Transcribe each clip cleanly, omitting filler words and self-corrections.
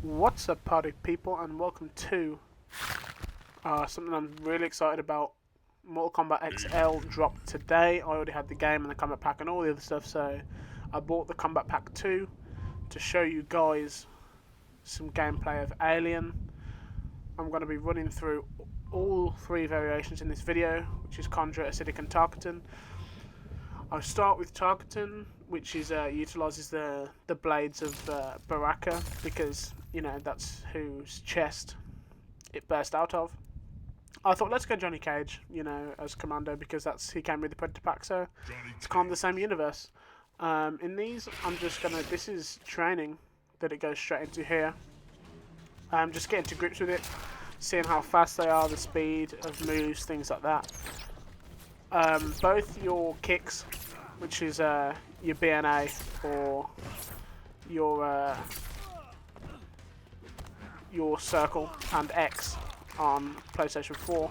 What's up, party people, and welcome to something I'm really excited about. Mortal Kombat XL dropped today. I already had the game and the combat pack and all the other stuff, so I bought the combat pack 2 to show you guys some gameplay of Alien. I'm going to be running through all 3 variations in this video, which is Conjure, Acidic and Tarkatan. I'll start with Tarkatan, which is utilises the blades of Baraka, because you know that's whose chest it burst out of. I thought, let's go Johnny Cage, you know, as Commando, because he came with the Predator pack, so it's kind of the same universe. In these, I'm just gonna. This is training that it goes straight into here. Just getting to grips with it, seeing how fast they are, the speed of moves, things like that. Both your kicks, which is your BNA or your circle and X on PlayStation 4,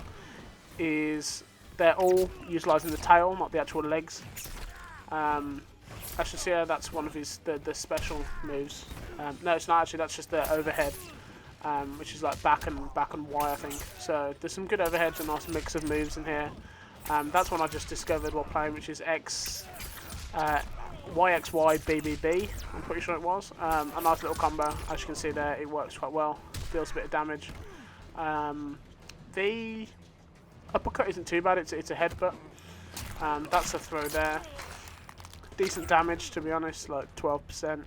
they're all utilising the tail, not the actual legs. As you see, that's one of the special moves. No, it's not actually. That's just the overhead, which is like back and Y, I think. So there's some good overheads, a nice mix of moves in here. That's one I just discovered while playing, which is YXY BBB, I'm pretty sure it was. A nice little combo, as you can see there, it works quite well, deals a bit of damage. The uppercut isn't too bad, it's a headbutt. That's a throw there. Decent damage, to be honest, like 12%.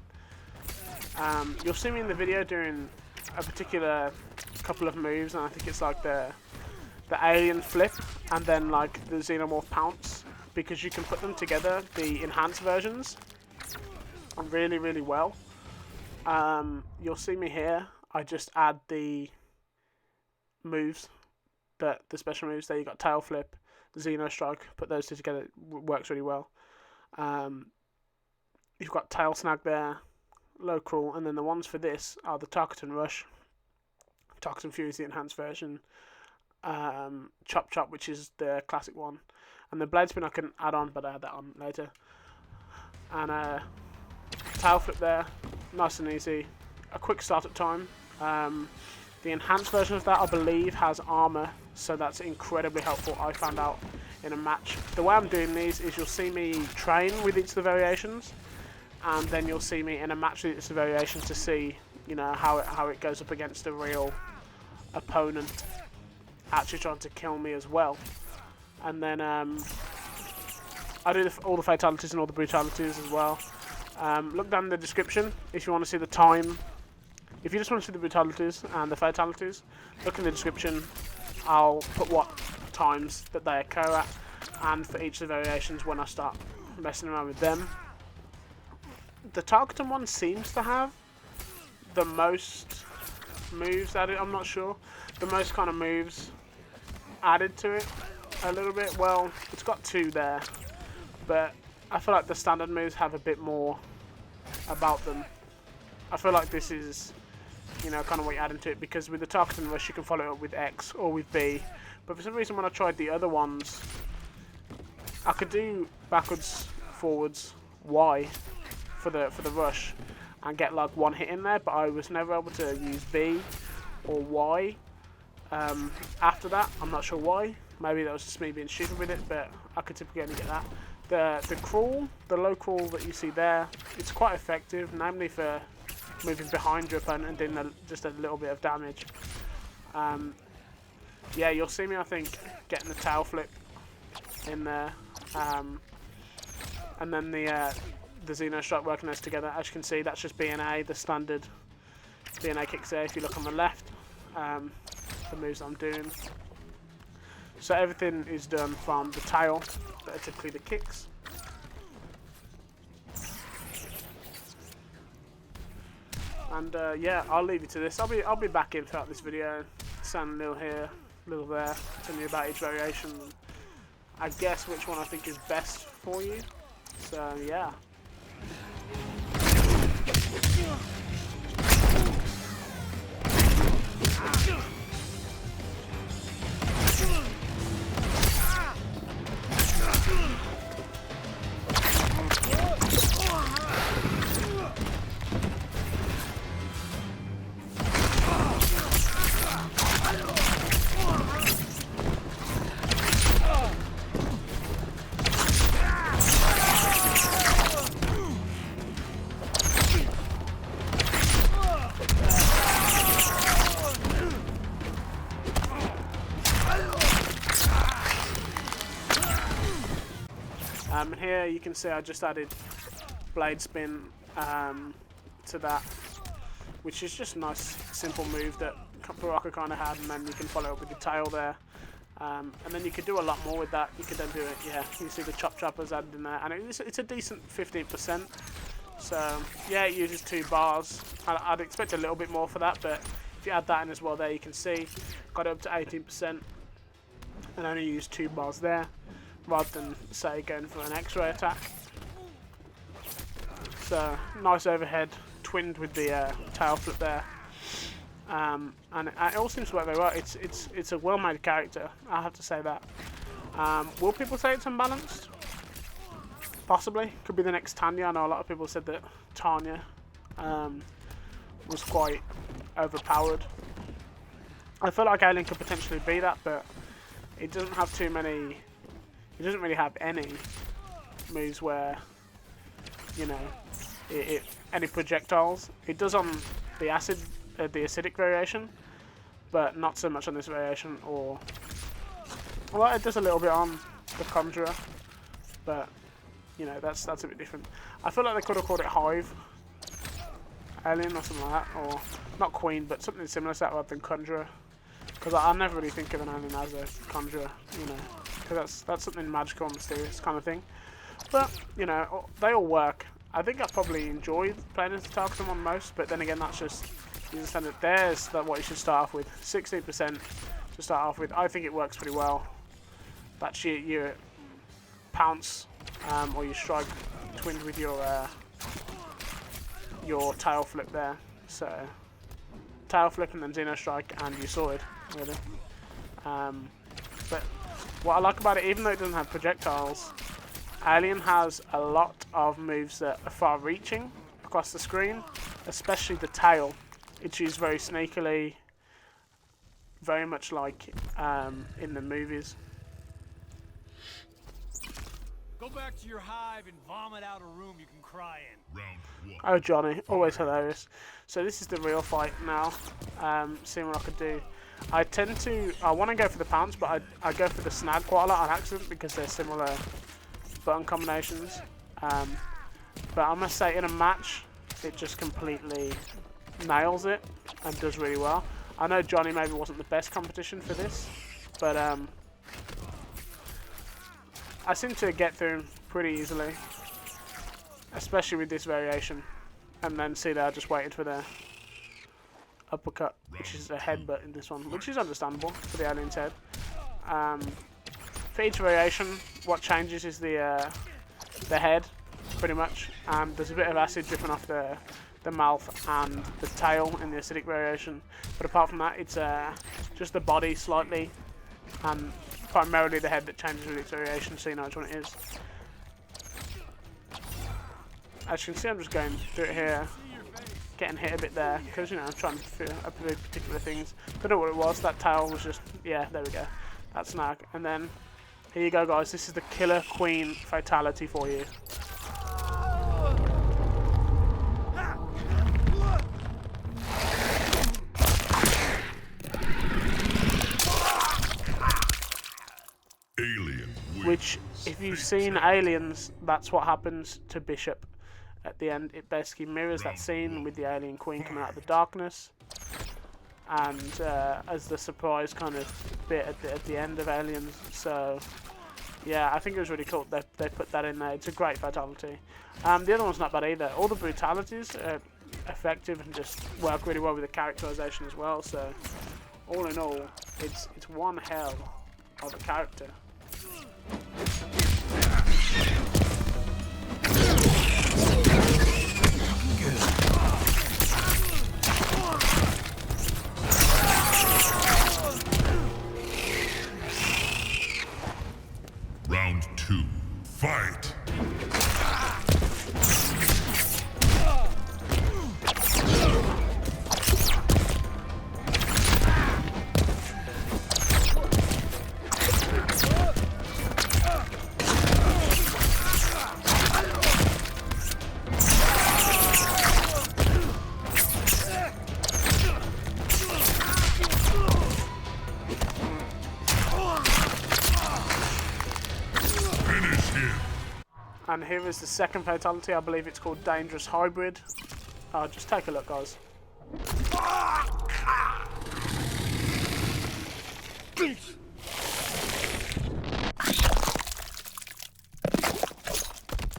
You'll see me in the video doing a particular couple of moves, and I think it's like the alien flip and then like the xenomorph pounce, because you can put them together, the enhanced versions, really well. You'll see me here, I just add the moves, the special moves. There you got tail flip, the Xeno strike, put those two together, works really well. You've got tail snag there, low crawl, and then the ones for this are the Tarkatan rush, Tarkatan Fury is the enhanced version, Chop, which is the classic one, and the blade spin I can add on, but I add that on later. And tail flip there, nice and easy. A quick startup time. The enhanced version of that, I believe, has armor, so that's incredibly helpful. I found out in a match. The way I'm doing these is you'll see me train with each of the variations, and then you'll see me in a match with each of the variations to see, you know, how it goes up against a real opponent actually trying to kill me as well. And then I do all the fatalities and all the brutalities as well. Look down in the description if you want to see the time. If you just want to see the brutalities and the fatalities, look in the description. I'll put what times that they occur at, and for each of the variations when I start messing around with them. The Tarkatan one seems to have the most moves added. I'm not sure. The most kind of moves added to it a little bit. Well, it's got 2 there, but I feel like the standard moves have a bit more about them. I feel like this is, you know, kind of what you add into it, because with the Tarkatan rush you can follow it up with X or with B, but for some reason when I tried the other ones, I could do backwards, forwards, Y for the rush and get like 1 hit in there, but I was never able to use B or Y after that. I'm not sure why. Maybe that was just me being stupid with it, but I could typically only get that. The crawl, the low crawl that you see there, it's quite effective, namely for moving behind your opponent and doing just a little bit of damage. Yeah, you'll see me, I think, getting the tail flip in there, and then the Xeno strike working those together. As you can see, that's just BNA, the standard BNA kicks there. If you look on the left, the moves I'm doing. So everything is done from the tail, that are typically the kicks. And yeah, I'll leave you to this. I'll be back in throughout this video, saying a little here, a little there, telling you about each variation. I guess which one I think is best for you. So yeah. Here you can see I just added blade spin to that, which is just a nice simple move that Baraka kind of had, and then you can follow up with the tail there. And then you could do a lot more with that. You could then do it, yeah, you see the chop choppers added in there, and it's a decent 15%. So yeah, it uses 2 bars. I'd expect a little bit more for that, but if you add that in as well, there you can see got it up to 18% and only use 2 bars there, rather than say going for an X-ray attack. So nice overhead, twinned with the tail flip there. And it all seems to work very well. It's a well-made character, I have to say that. Will people say it's unbalanced? Possibly. Could be the next Tanya. I know a lot of people said that Tanya was quite overpowered. I feel like Alien could potentially be that, but it doesn't have too many. It doesn't really have any moves where, you know, any projectiles. It does on the acidic variation, but not so much on this variation. Or well, it does a little bit on the Conjurer, but you know, that's a bit different. I feel like they could have called it Hive Alien or something like that, or not Queen, but something similar to that rather than Conjurer. Because I never really think of an alien as a Conjurer, you know, because that's something magical and mysterious kind of thing. But you know, they all work. I think I probably enjoy playing as the Targetum one most, but then again, that's just, you understand that there's what you should start off with. 16% to start off with. I think it works pretty well. That's your pounce or your strike twinned with your tail flip there. So tail flip and then Xeno strike, and you saw it really. But what I like about it, even though it doesn't have projectiles, Alien has a lot of moves that are far-reaching across the screen, especially the tail. It's used very sneakily, very much like in the movies. Go back to your hive and vomit out a room you can cry in. Round 1. Oh, Johnny, always hilarious. So this is the real fight now. Seeing what I could do. I want to go for the pounce, but I go for the snag quite a lot on accident because they're similar button combinations. But I must say, in a match, it just completely nails it and does really well. I know Johnny maybe wasn't the best competition for this, but I seem to get through him pretty easily, especially with this variation. And then see there, I just waited for the uppercut, which is a headbutt in this one, which is understandable for the alien's head. For each variation, what changes is the head, pretty much, and there's a bit of acid dripping off the mouth and the tail in the acidic variation. But apart from that, it's just the body slightly, and primarily the head that changes with its variation, so you know which one it is. As you can see, I'm just going through it here, getting hit a bit there, because, you know, I'm trying to figure out particular things. Don't know what it was, that tail was just, yeah, there we go. That snag. And then, here you go, guys, this is the Killer Queen Fatality for you. Alien wins. Which, if you've seen Aliens, that's what happens to Bishop at the end. It basically mirrors that scene with the alien queen coming out of the darkness, and as the surprise kind of bit at the end of Aliens. So yeah, I think it was really cool they put that in there. It's a great fatality. The other one's not bad either. All the brutalities are effective and just work really well with the characterization as well. So all in all, it's one hell of a character. Round 2. Fight! And here is the second fatality. I believe it's called Dangerous Hybrid. Just take a look, guys.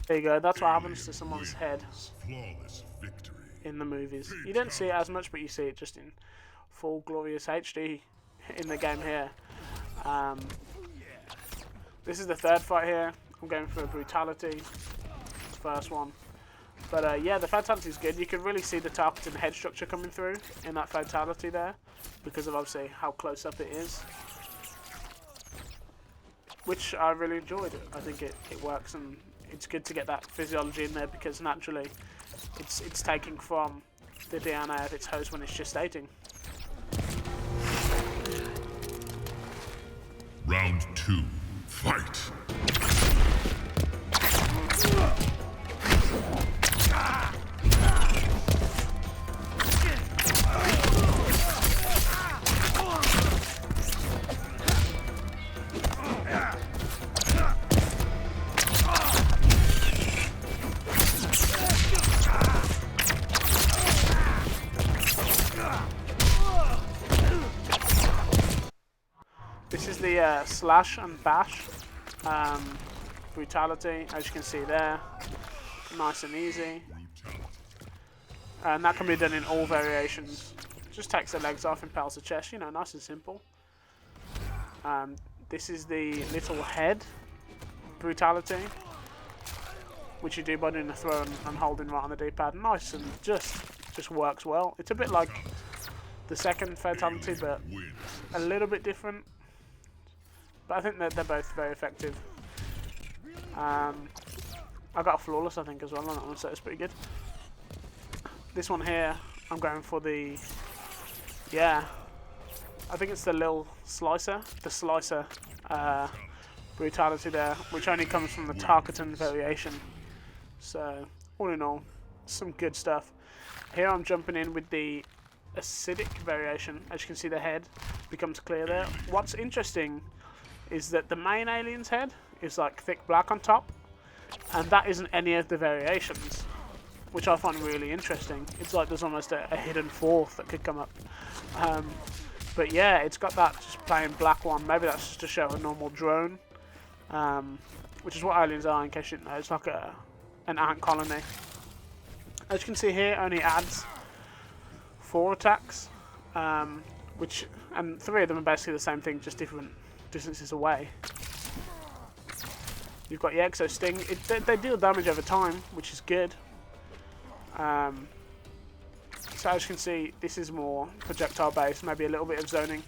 There you go. That's what happens to someone's head Flawless victory. in the movies. You don't see it as much, but you see it just in full glorious HD in the game here. This is the third fight here. I'm going for a Brutality. First one. But yeah, the fatality is good. You can really see the target and head structure coming through in that fatality there, because of obviously how close up it is. Which I really enjoyed. I think it works, and it's good to get that physiology in there, because naturally it's taking from the DNA of its host when it's gestating. Round 2. Fight. This is the slash and bash Brutality, as you can see there. Nice and easy. And that can be done in all variations. Just takes the legs off, impales the chest, you know, nice and simple. This is the little head Brutality, which you do by doing a throw and holding right on the D-pad. Nice, and just works well. It's a bit like the second fatality, but a little bit different. But I think that they're both very effective. I got a flawless, I think, as well on that one, so it's pretty good. This one here, I'm going for the, yeah, I think it's the little slicer, the slicer Brutality there, which only comes from the Tarkatan variation. So, all in all, some good stuff. Here I'm jumping in with the acidic variation. As you can see, the head becomes clear there. What's interesting is that the main alien's head is like thick black on top, and that isn't any of the variations, which I find really interesting. It's like there's almost a hidden fourth that could come up. But yeah, it's got that just plain black one. Maybe that's just to show a normal drone, which is what aliens are, in case you didn't know. It's like an ant colony. As you can see here, only adds 4 attacks, and 3 of them are basically the same thing, just different distances away. You've got the Exo Sting. They deal damage over time, which is good. So as you can see, this is more projectile based, maybe a little bit of zoning,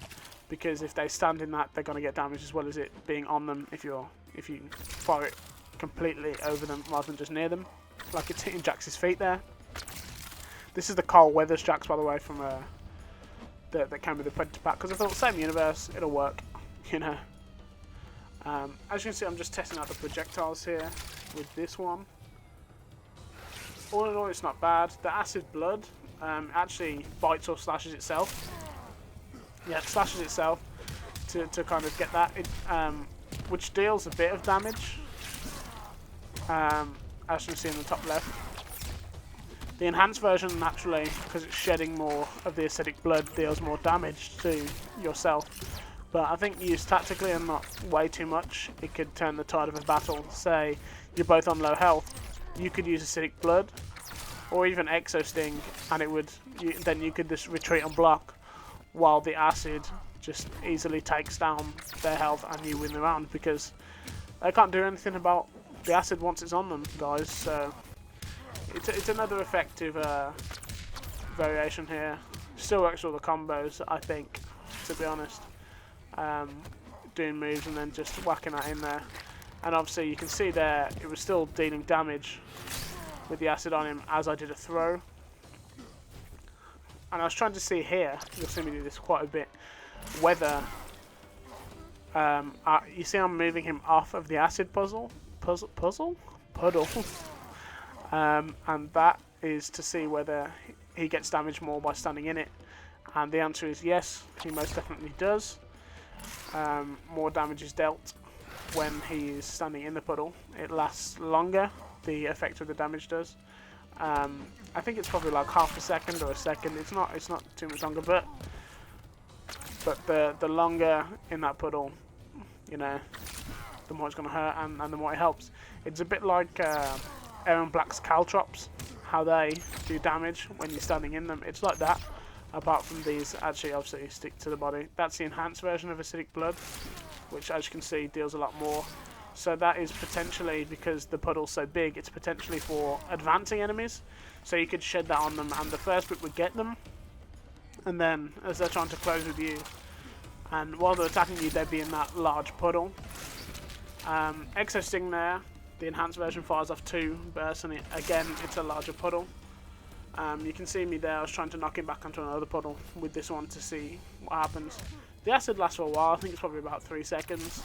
because if they stand in that, they're going to get damage as well as it being on them if you fire it completely over them rather than just near them, like it's hitting Jax's feet there. This is the Carl Weathers Jax, by the way, from that came with the Predator pack, because I thought same universe, it'll work, you know. As you can see, I'm just testing out the projectiles here with this one. All in all, it's not bad. The acid blood actually bites or slashes itself. Yeah, it slashes itself to kind of get that, which deals a bit of damage, as you can see in the top left. The enhanced version, naturally, because it's shedding more of the acidic blood, deals more damage to yourself. But I think used tactically and not way too much, it could turn the tide of a battle. Say you're both on low health, you could use acidic blood, or even Exo Sting, and it would then you could just retreat and block, while the acid just easily takes down their health and you win the round, because they can't do anything about the acid once it's on them, guys. So it's another effective variation here. Still works all the combos, I think, to be honest. Doing moves and then just whacking that in there, and obviously you can see there it was still dealing damage with the acid on him as I did a throw. And I was trying to see here, you'll see me do this quite a bit, whether you see I'm moving him off of the acid puddle, and that is to see whether he gets damaged more by standing in it, and the answer is yes, he most definitely does. More damage is dealt when he's standing in the puddle. It lasts longer, the effect of the damage does. I think it's probably like half a second or a second. It's not too much longer, but the longer in that puddle, you know, the more it's going to hurt and the more it helps. It's a bit like Aaron Black's caltrops, how they do damage when you're standing in them. It's like that, apart from these actually obviously stick to the body. That's the enhanced version of acidic blood, which as you can see deals a lot more. So that is potentially, because the puddle's so big, it's potentially for advancing enemies. So you could shed that on them, and the first bit would get them, and then as they're trying to close with you, and while they're attacking you, they'd be in that large puddle. Exo Sting there, the enhanced version fires off 2 bursts, and again it's a larger puddle. You can see me there, I was trying to knock him back onto another puddle with this one to see what happens. The acid lasts for a while, I think it's probably about 3 seconds.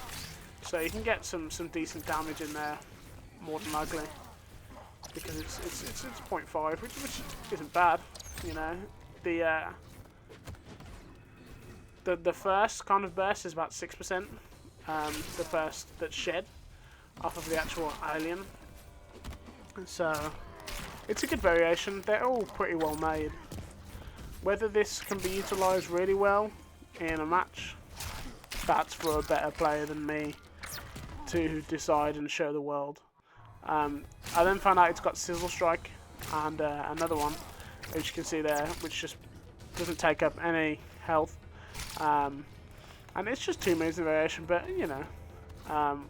So you can get some decent damage in there, more than likely, because it's 0.5, which isn't bad, you know. The first kind of burst is about 6%, the first that's shed off of the actual alien. So it's a good variation. They're all pretty well made. Whether this can be utilised really well in a match, that's for a better player than me to decide and show the world. I then found out it's got Sizzle Strike and another one, which you can see there, which just doesn't take up any health. And it's just 2 moves in variation, but you know,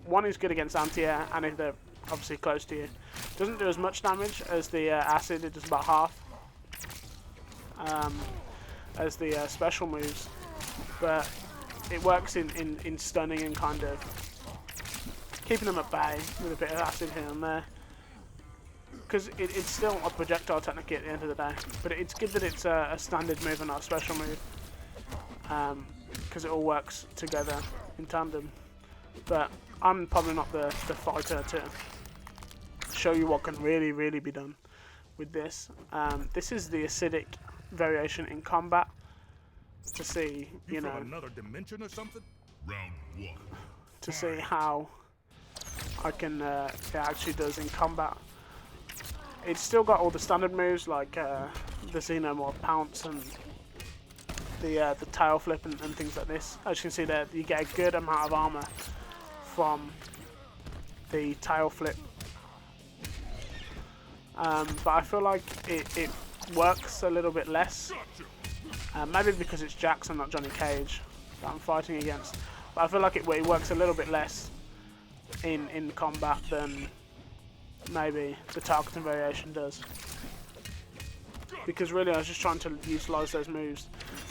one is good against anti-air, and if they're obviously close to you, doesn't do as much damage as the acid. It does about half as the special moves, but it works in stunning and kind of keeping them at bay with a bit of acid here and there, because it's still a projectile technically at the end of the day, but it's good that it's a standard move and not a special move, because it all works together in tandem. But I'm probably not the fighter to show you what can really be done with this. This is the acidic variation in combat, to see, you know, another dimension or something? Round 1. to see how it actually does in combat. It's still got all the standard moves like the Xenomorph Pounce and the tail flip and things like this. As you can see there, you get a good amount of armor from the tail flip. But I feel like it works a little bit less. Maybe because it's Jax and not Johnny Cage that I'm fighting against. But I feel like it works a little bit less in combat than maybe the targeting variation does. Because really I was just trying to utilise those moves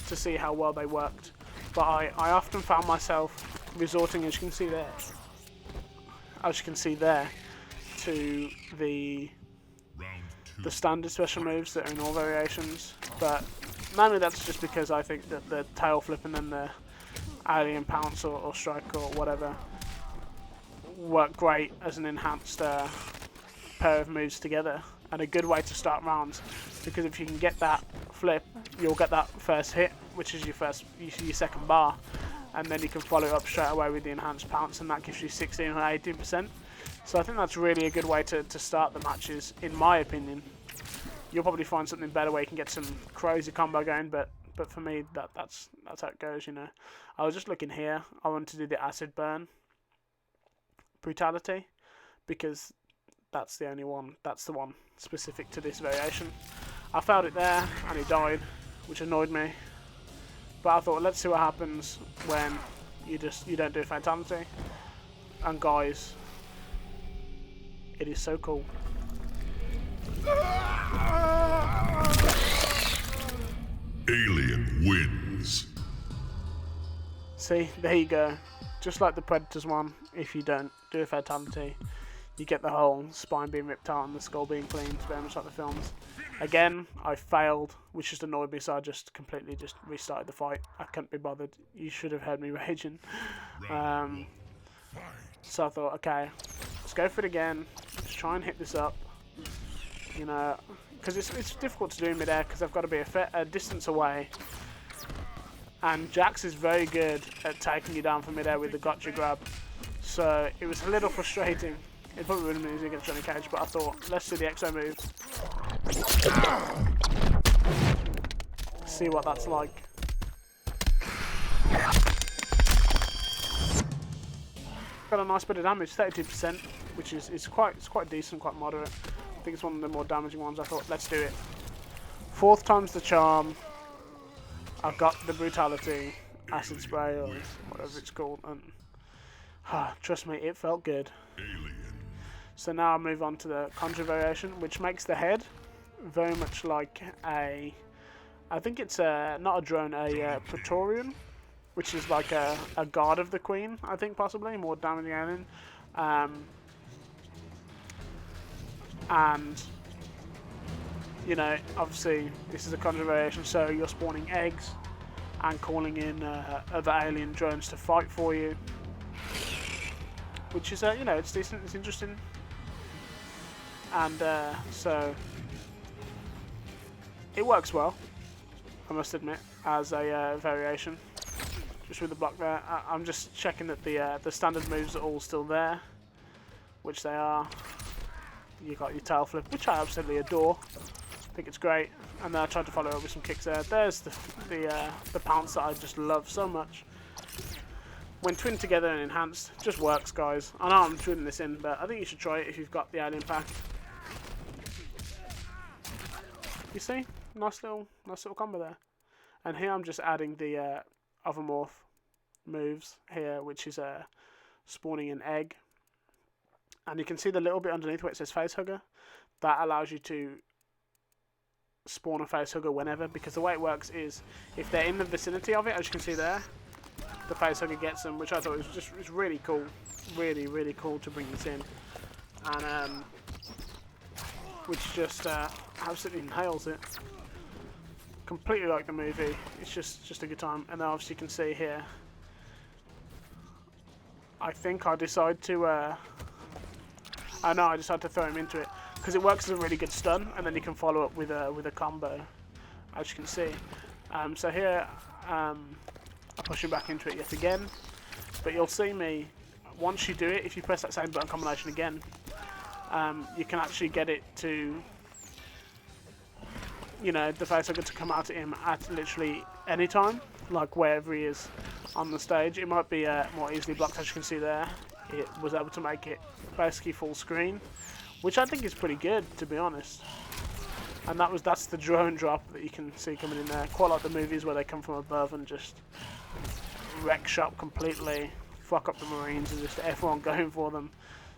to see how well they worked. But I often found myself resorting, as you can see there, to the standard special moves that are in all variations. But mainly that's just because I think that the tail flip and then the alien pounce or strike or whatever work great as an enhanced pair of moves together, and a good way to start rounds, because if you can get that flip, you'll get that first hit, which is your second bar, and then you can follow it up straight away with the enhanced pounce, and that gives you 16 or 18%. So I think that's really a good way to start the matches, in my opinion. You'll probably find something better where you can get some crazy combo going, but for me, that's how it goes, you know. I was just looking here. I wanted to do the acid burn brutality, because that's the only one. That's the one specific to this variation. I failed it there, and he died, which annoyed me. But I thought, let's see what happens when you don't do a fatality. And guys, it is so cool. Alien wins. See, there you go. Just like the Predators one, if you don't do a fatality, you get the whole spine being ripped out and the skull being cleaned, very much like the films. Again, I failed, which just annoyed me, so I just completely restarted the fight. I couldn't be bothered. You should have heard me raging. So I thought, okay, let's go for it again. Let's try and hit this up. You know, because it's difficult to do in midair, because I've got to be a distance away. And Jax is very good at taking you down from midair with the gotcha grab. So it was a little frustrating. It probably would have been easy against Johnny Cage, but I thought, let's do the XO move. See what that's like. Got a nice bit of damage, 32%, which is quite decent, quite moderate. I think it's one of the more damaging ones. I thought, let's do it. 4th time's the charm. I've got the brutality, acid spray, or whatever it's called, and trust me, it felt good. So now I move on to the conjure variation, which makes the head very much like a, I think it's not a drone, a Praetorian, which is like a guard of the queen, I think possibly, more damaging alien. And, you know, obviously this is a conjure variation, so you're spawning eggs and calling in other alien drones to fight for you. Which is, you know, it's decent, it's interesting. And so it works well, I must admit, as a variation. Just with the block there, I'm just checking that the standard moves are all still there, which they are. You got your tail flip, which I absolutely adore. I think it's great. And then I tried to follow up with some kicks there. There's the pounce that I just love so much. When twinned together and enhanced, just works, guys. I know I'm twinning this in, but I think you should try it if you've got the alien pack. You see, nice little combo there. And here I'm just adding the other morph moves here, which is spawning an egg. And you can see the little bit underneath where it says face hugger. That allows you to spawn a face hugger whenever, because the way it works is if they're in the vicinity of it, as you can see there, the face hugger gets them, which I thought was really cool, really cool to bring this in, and which just absolutely nails it. Completely like the movie. It's just a good time. And then obviously you can see here, I think I decide to I decided to throw him into it because it works as a really good stun, and then you can follow up with a combo, as you can see. So here I push him back into it yet again, but you'll see me once you do it, if you press that same button combination again, you can actually get it to, you know, the facehugger to come out at him at literally any time, like wherever he is on the stage. It might be more easily blocked, as you can see there. It was able to make it basically full screen, which I think is pretty good, to be honest. And that's the drone drop that you can see coming in there. Quite like the movies where they come from above and just wreck shop completely, fuck up the Marines, and just everyone going for them.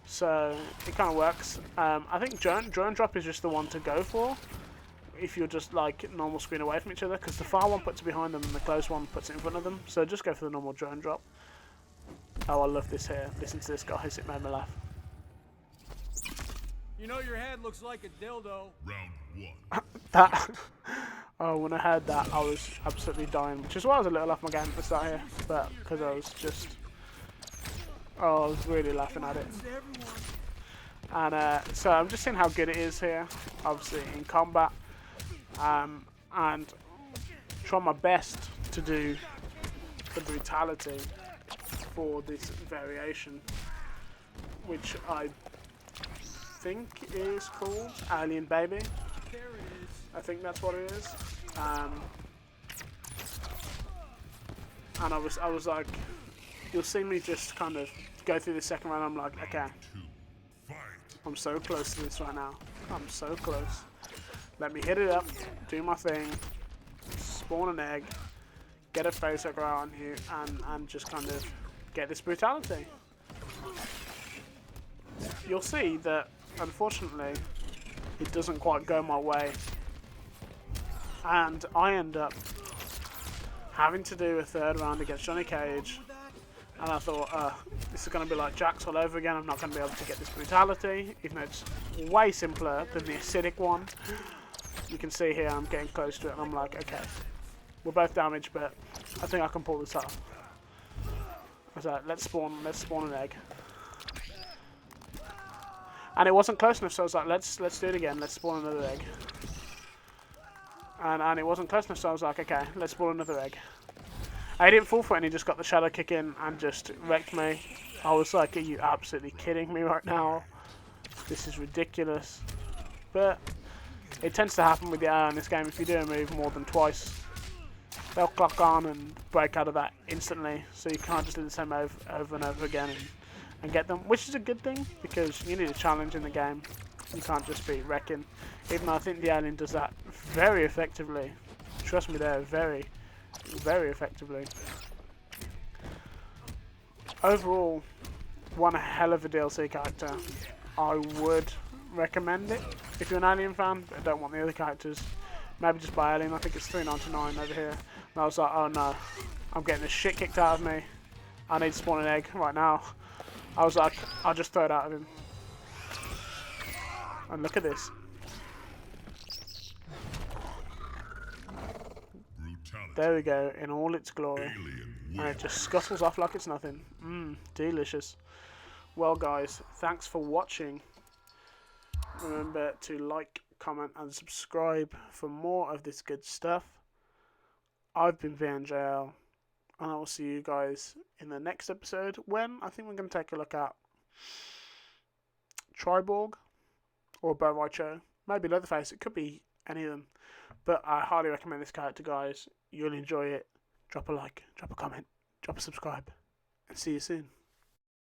So it kind of works. I think drone drop is just the one to go for if you're just like normal screen away from each other, because the far one puts it behind them and the close one puts it in front of them. So just go for the normal drone drop. Oh, I love this here. Listen to this, guys. It made me laugh. You know your head looks like a dildo. Round 1. That. Oh, when I heard that, I was absolutely dying, which is why I was a little off my game at the start here. But because I was just, I was really laughing at it. And so I'm just seeing how good it is here, obviously in combat, and try my best to do the brutality for this variation, which I think is called Alien Baby. I think that's what it is. And I was like, you'll see me just kind of go through the second round. I'm like, okay, I'm so close to this right now. I'm so close. Let me hit it up, do my thing, spawn an egg, get a facehugger on you, and just kind of get this brutality. You'll see that, unfortunately, it doesn't quite go my way, and I end up having to do a third round against Johnny Cage, and I thought, this is going to be like Jax all over again. I'm not going to be able to get this brutality, even though it's way simpler than the acidic one. You can see here I'm getting close to it, and I'm like, okay, we're both damaged, but I think I can pull this off. I was like, let's spawn an egg. And it wasn't close enough, so I was like, let's do it again. Let's spawn another egg. And it wasn't close enough, so I was like, okay, let's spawn another egg. I didn't fall for it and he just got the shadow kick in and just wrecked me. I was like, are you absolutely kidding me right now? This is ridiculous. But it tends to happen with the AI in this game. If you do a move more than twice, they'll clock on and break out of that instantly. So you can't just do the same move over and over again and get them, which is a good thing because you need a challenge in the game. You can't just be wrecking. Even though I think the alien does that very effectively. Trust me there, very, very effectively. Overall, one hell of a DLC character. I would recommend it if you're an Alien fan, but don't want the other characters. Maybe just buy Alien. I think it's $3.99 over here. And I was like, oh no, I'm getting the shit kicked out of me. I need to spawn an egg right now. I was like, I'll just throw it out of him. And look at this. Brutality. There we go, in all its glory. Alien And win. it just scuttles off like it's nothing. Delicious. Well guys, thanks for watching. Remember to like, comment and subscribe for more of this good stuff. I've been VNJL, and I will see you guys in the next episode when I think we're going to take a look at Triborg or Boricho. Maybe Leatherface, it could be any of them. But I highly recommend this character, guys. You'll enjoy it. Drop a like, drop a comment, drop a subscribe, and see you soon.